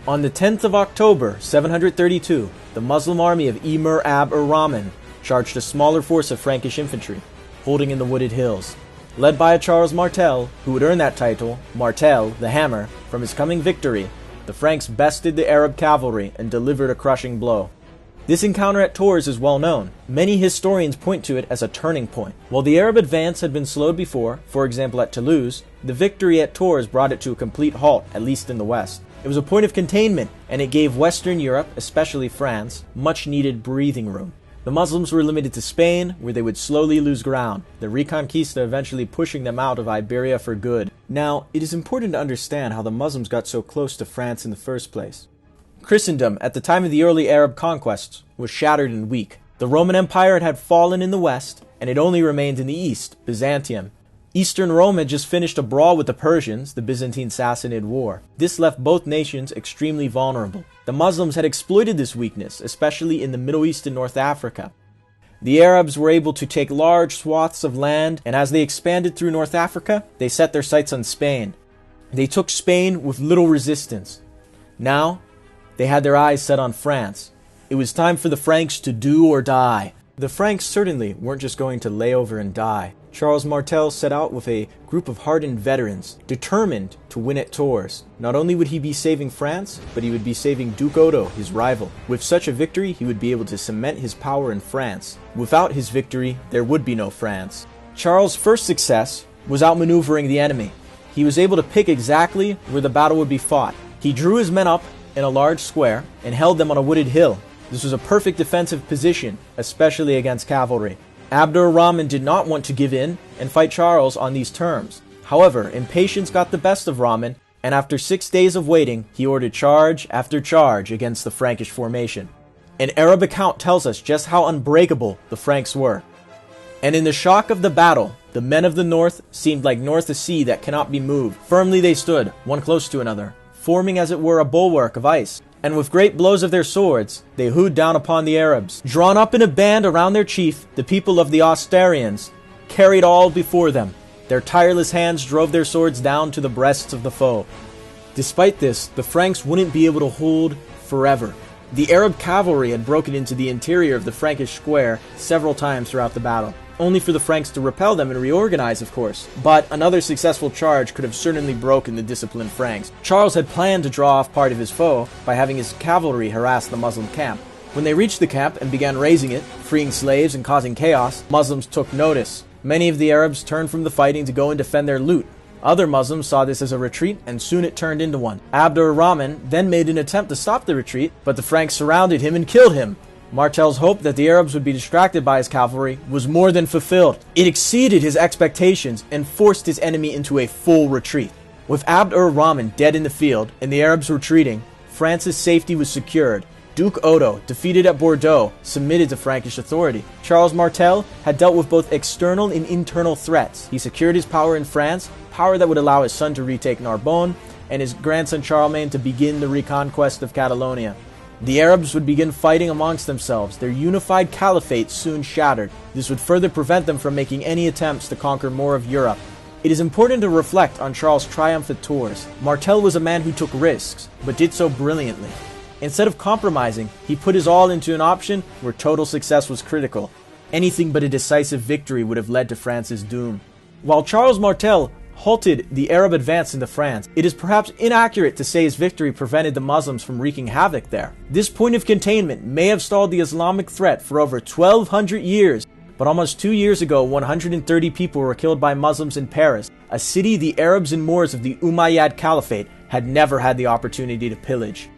On the 10th of October, 732, the Muslim army of Emir Abd-ur-Rahman charged a smaller force of Frankish infantry, holding in the wooded hills. Led by a Charles Martel, who would earn that title, Martel, the Hammer, from his coming victory, the Franks bested the Arab cavalry and delivered a crushing blow. This encounter at Tours is well known. Many historians point to it as a turning point. While the Arab advance had been slowed before, for example at Toulouse, the victory at Tours brought it to a complete halt, at least in the west. It was a point of containment, and it gave Western Europe, especially France, much-needed breathing room. The Muslims were limited to Spain, where they would slowly lose ground, the Reconquista eventually pushing them out of Iberia for good. Now, it is important to understand how the Muslims got so close to France in the first place. Christendom, at the time of the early Arab conquests, was shattered and weak. The Roman Empire had fallen in the west, and it only remained in the east, Byzantium. Eastern Rome had just finished a brawl with the Persians, the Byzantine Sassanid War. This left both nations extremely vulnerable. The Muslims had exploited this weakness, especially in the Middle East and North Africa. The Arabs were able to take large swaths of land, and as they expanded through North Africa, they set their sights on Spain. They took Spain with little resistance. Now, they had their eyes set on France. It was time for the Franks to do or die. The Franks certainly weren't just going to lay over and die. Charles Martel set out with a group of hardened veterans, determined to win at Tours. Not only would he be saving France, but he would be saving Duke Odo, his rival. With such a victory, he would be able to cement his power in France. Without his victory, there would be no France. Charles' first success was outmaneuvering the enemy. He was able to pick exactly where the battle would be fought. He drew his men up in a large square and held them on a wooded hill. This was a perfect defensive position, especially against cavalry. Abd-ur-Rahman did not want to give in and fight Charles on these terms. However, impatience got the best of Rahman, and after 6 days of waiting, he ordered charge after charge against the Frankish formation. An Arab account tells us just how unbreakable the Franks were. And in the shock of the battle, the men of the north seemed like north a sea that cannot be moved. Firmly they stood, one close to another, forming as it were a bulwark of ice. And with great blows of their swords, they hewed down upon the Arabs. Drawn up in a band around their chief, the people of the Astarians carried all before them. Their tireless hands drove their swords down to the breasts of the foe. Despite this, the Franks wouldn't be able to hold forever. The Arab cavalry had broken into the interior of the Frankish square several times throughout the battle, only for the Franks to repel them and reorganize, of course. But another successful charge could have certainly broken the disciplined Franks. Charles had planned to draw off part of his foe by having his cavalry harass the Muslim camp. When they reached the camp and began razing it, freeing slaves and causing chaos, Muslims took notice. Many of the Arabs turned from the fighting to go and defend their loot. Other Muslims saw this as a retreat, and soon it turned into one. Abd-ur-Rahman then made an attempt to stop the retreat, but the Franks surrounded him and killed him. Martel's hope that the Arabs would be distracted by his cavalry was more than fulfilled. It exceeded his expectations and forced his enemy into a full retreat. With Abd-ur-Rahman dead in the field and the Arabs retreating, France's safety was secured. Duke Odo, defeated at Bordeaux, submitted to Frankish authority. Charles Martel had dealt with both external and internal threats. He secured his power in France, power that would allow his son to retake Narbonne, and his grandson Charlemagne to begin the reconquest of Catalonia. The Arabs would begin fighting amongst themselves. Their unified caliphate soon shattered. This would further prevent them from making any attempts to conquer more of Europe. It is important to reflect on Charles' triumph at Tours. Martel was a man who took risks, but did so brilliantly. Instead of compromising, he put his all into an option where total success was critical. Anything but a decisive victory would have led to France's doom. While Charles Martel halted the Arab advance into France, it is perhaps inaccurate to say his victory prevented the Muslims from wreaking havoc there. This point of containment may have stalled the Islamic threat for over 1,200 years, but almost 2 years ago, 130 people were killed by Muslims in Paris, a city the Arabs and Moors of the Umayyad Caliphate had never had the opportunity to pillage.